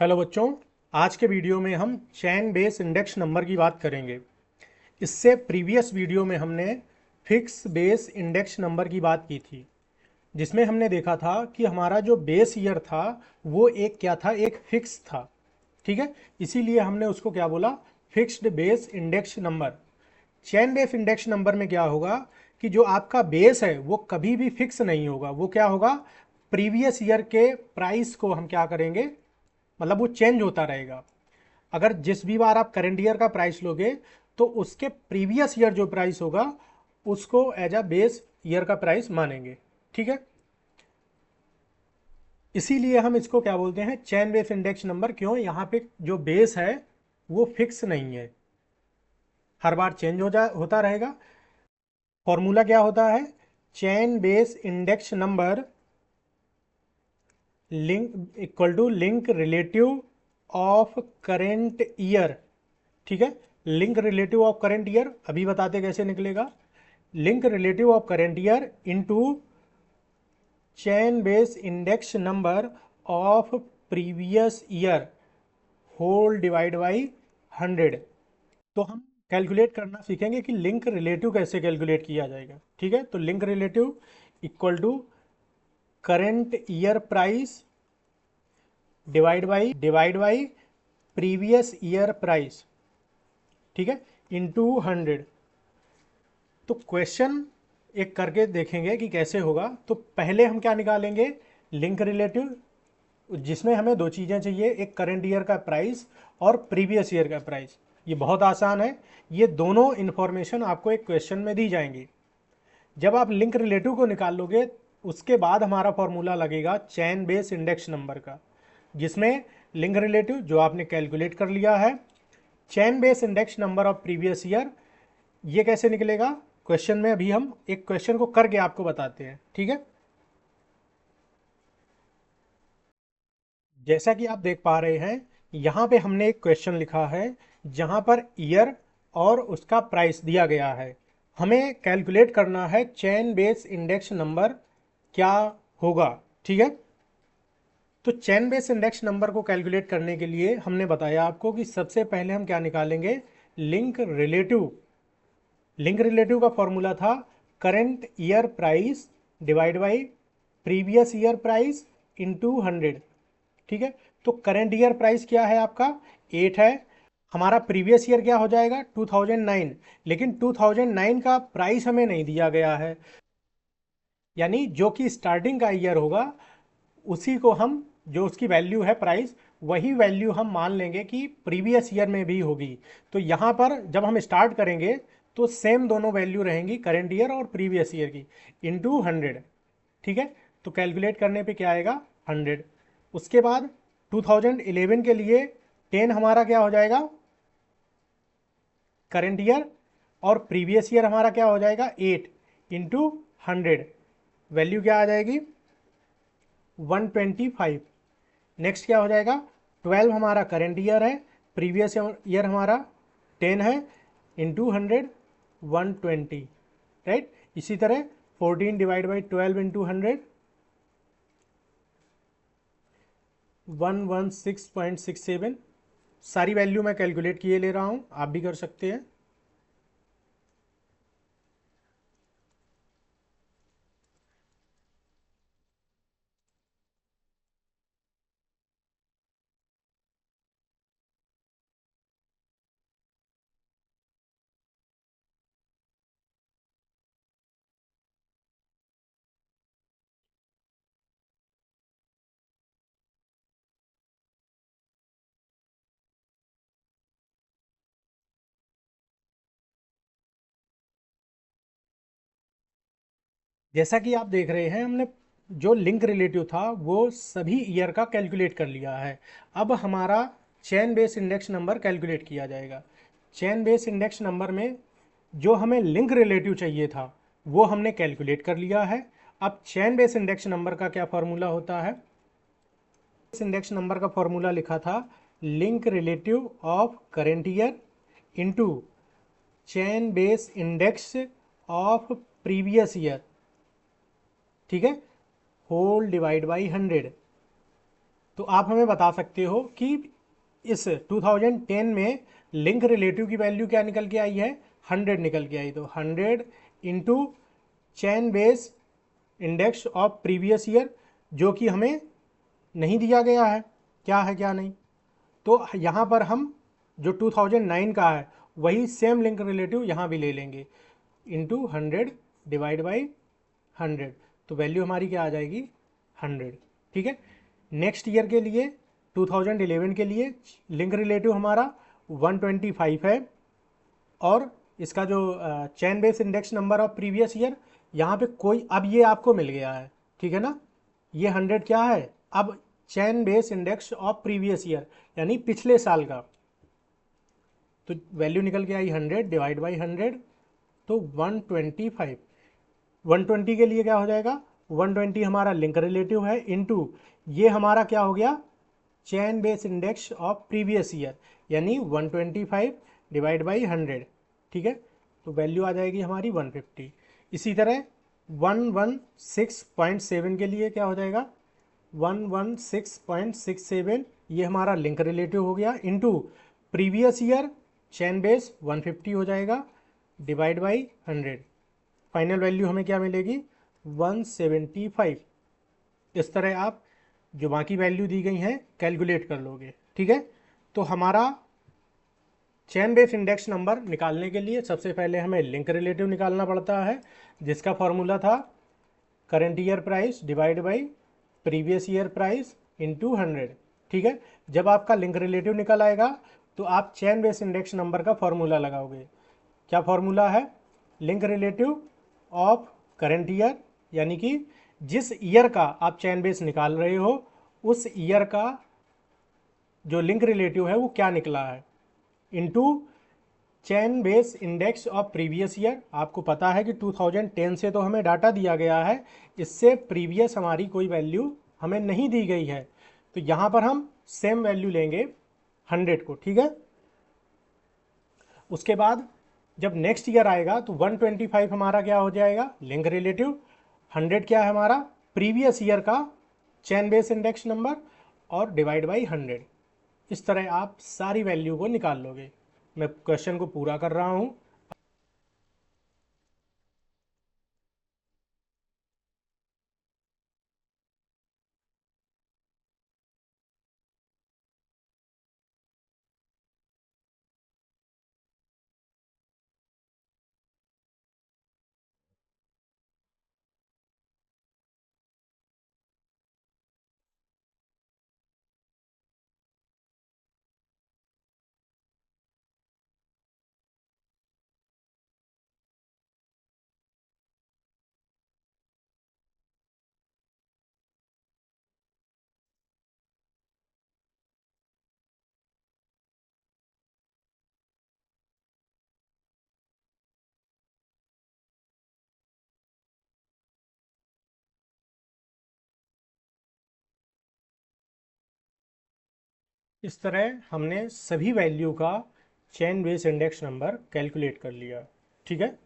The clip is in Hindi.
हेलो बच्चों। आज के वीडियो में हम चैन बेस इंडेक्स नंबर की बात करेंगे। इससे प्रीवियस वीडियो में हमने फिक्स बेस इंडेक्स नंबर की बात की थी, जिसमें हमने देखा था कि हमारा जो बेस ईयर था वो एक क्या था, एक फिक्स था। ठीक है, इसीलिए हमने उसको क्या बोला, फिक्स्ड बेस इंडेक्स नंबर। चैन बेस इंडेक्स नंबर में क्या होगा कि जो आपका बेस है वो कभी भी फिक्स नहीं होगा। वो क्या होगा, प्रीवियस ईयर के प्राइस को हम क्या करेंगे, मतलब वो चेंज होता रहेगा। अगर जिस भी बार आप करेंट ईयर का प्राइस लोगे तो उसके प्रीवियस ईयर जो प्राइस होगा उसको एज अ बेस ईयर का प्राइस मानेंगे। ठीक है, इसीलिए हम इसको क्या बोलते हैं, चैन बेस इंडेक्स नंबर। क्यों, यहाँ पे जो बेस है वो फिक्स नहीं है, हर बार चेंज होता रहेगा। फॉर्मूला क्या होता है, chain base index number link equal to link relative of current year. ठीक है, link relative of current year अभी बताते कैसे निकलेगा। Link relative of current year into chain base index number of previous year whole divide by 100। तो हम कैलकुलेट करना सीखेंगे कि लिंक रिलेटिव कैसे कैलकुलेट किया जाएगा। ठीक है, तो link relative equal to current year price divide by previous year price. ठीक है, इनटू 100। तो क्वेश्चन एक करके देखेंगे कि कैसे होगा। तो पहले हम क्या निकालेंगे, लिंक रिलेटिव, जिसमें हमें दो चीज़ें चाहिए, एक करंट ईयर का प्राइस और प्रीवियस ईयर का प्राइस। ये बहुत आसान है, ये दोनों इन्फॉर्मेशन आपको एक क्वेश्चन में दी जाएंगी। जब आप लिंक रिलेटिव को निकाल लोगे उसके बाद हमारा फॉर्मूला लगेगा चैन बेस इंडेक्स नंबर का, जिसमें लिंक रिलेटिव जो आपने कैलकुलेट कर लिया है, chain base index number of previous year, ये कैसे निकलेगा क्वेश्चन में। अभी हम एक क्वेश्चन को करके आपको बताते हैं। ठीक है, जैसा कि आप देख पा रहे हैं यहाँ पे हमने एक क्वेश्चन लिखा है जहाँ पर ईयर और उसका प्राइस दिया गया है। हमें कैलकुलेट करना है चैन बेस इंडेक्स नंबर क्या होगा। ठीक है, तो चैन बेस इंडेक्स नंबर को कैलकुलेट करने के लिए हमने बताया आपको कि सबसे पहले हम क्या निकालेंगे, लिंक रिलेटिव। लिंक रिलेटिव का फॉर्मूला था current year price divide by previous year price into 100। ठीक है, तो करेंट ईयर प्राइस क्या है आपका, 8 है। हमारा प्रीवियस ईयर क्या हो जाएगा, 2009। लेकिन 2009 का प्राइस हमें नहीं दिया गया है, यानी जो कि स्टार्टिंग का ईयर होगा उसी को हम, जो उसकी वैल्यू है प्राइस, वही वैल्यू हम मान लेंगे कि प्रीवियस ईयर में भी होगी। तो यहाँ पर जब हम स्टार्ट करेंगे तो सेम दोनों वैल्यू रहेंगी, करेंट ईयर और प्रीवियस ईयर की, इनटू 100। ठीक है, तो कैलकुलेट करने पे क्या आएगा, 100। उसके बाद 2011 के लिए 10 हमारा क्या हो जाएगा, करेंट ईयर, और प्रीवियस ईयर हमारा क्या हो जाएगा, 8 इंटू 100। वैल्यू क्या आ जाएगी, 125। नेक्स्ट क्या हो जाएगा, 12 हमारा करेंट ईयर है, प्रीवियस ईयर हमारा 10 है, इंटू 100, 120। राइट, इसी तरह 14 डिवाइड बाई 12 इंटू 100, 116.67। सारी वैल्यू मैं कैलकुलेट किए ले रहा हूँ, आप भी कर सकते हैं। जैसा कि आप देख रहे हैं, हमने जो लिंक रिलेटिव था वो सभी ईयर का कैलकुलेट कर लिया है। अब हमारा चैन बेस इंडेक्स नंबर कैलकुलेट किया जाएगा। चैन बेस इंडेक्स नंबर में जो हमें लिंक रिलेटिव चाहिए था वो हमने कैलकुलेट कर लिया है। अब चैन बेस इंडेक्स नंबर का क्या फॉर्मूला होता है, इस इंडेक्स नंबर का फॉर्मूला लिखा था link relative of current year into chain base index of previous year. ठीक है, होल डिवाइड बाई 100। तो आप हमें बता सकते हो कि इस 2010 में लिंक रिलेटिव की वैल्यू क्या निकल के आई है, 100 निकल के आई। तो 100 into chain base index of previous year, जो कि हमें नहीं दिया गया है क्या है क्या नहीं। तो यहाँ पर हम जो 2009 का है वही सेम लिंक रिलेटिव यहाँ भी ले लेंगे, इंटू 100 डिवाइड बाई 100। तो वैल्यू हमारी क्या आ जाएगी, 100। ठीक है। नेक्स्ट ईयर के लिए 2011 के लिए लिंक रिलेटिव हमारा 125 है, और इसका जो chain base index number of previous year, यहाँ पे कोई, अब ये आपको मिल गया है, ठीक है ना। ये 100 क्या है, अब chain base index of previous year यानी पिछले साल का। तो वैल्यू निकल के आई 100 डिवाइड बाई 100, तो 125। 120 के लिए क्या हो जाएगा, 120 हमारा लिंक रिलेटिव है, इनटू ये हमारा क्या हो गया, chain base index of previous year, यानी 125 डिवाइड बाई 100। ठीक है। तो वैल्यू आ जाएगी हमारी 150। इसी तरह 116.7 के लिए क्या हो जाएगा, 116.67, ये हमारा लिंक रिलेटिव हो गया, इनटू प्रीवियस ईयर चैन बेस 150 हो जाएगा, डिवाइड बाई 100। फाइनल वैल्यू हमें क्या मिलेगी, 175। इस तरह आप जो बाकी वैल्यू दी गई हैं कैलकुलेट कर लोगे। ठीक है। तो हमारा चैन बेस इंडेक्स नंबर निकालने के लिए सबसे पहले हमें लिंक रिलेटिव निकालना पड़ता है, जिसका फॉर्मूला था current year price divide by previous year price into 100। ठीक है। जब आपका लिंक रिलेटिव निकल आएगा तो आप चैन बेस इंडेक्स नंबर का फॉर्मूला लगाओगे। क्या फॉर्मूला है, link relative of current year, यानी कि जिस ईयर का आप चैन बेस निकाल रहे हो उस ईयर का जो लिंक रिलेटिव है वो क्या निकला है, into chain base index of previous year. आपको पता है कि 2010 से तो हमें डाटा दिया गया है, इससे प्रीवियस हमारी कोई वैल्यू हमें नहीं दी गई है, तो यहाँ पर हम सेम वैल्यू लेंगे 100 को। ठीक है। उसके बाद जब नेक्स्ट ईयर आएगा तो 125 हमारा क्या हो जाएगा, लिंक रिलेटिव, 100 क्या है हमारा प्रीवियस ईयर का चैन बेस इंडेक्स नंबर, और डिवाइड बाई 100। इस तरह आप सारी वैल्यू को निकाल लोगे। मैं क्वेश्चन को पूरा कर रहा हूँ। इस तरह हमने सभी वैल्यू का chain base index number calculate कर लिया। ठीक है।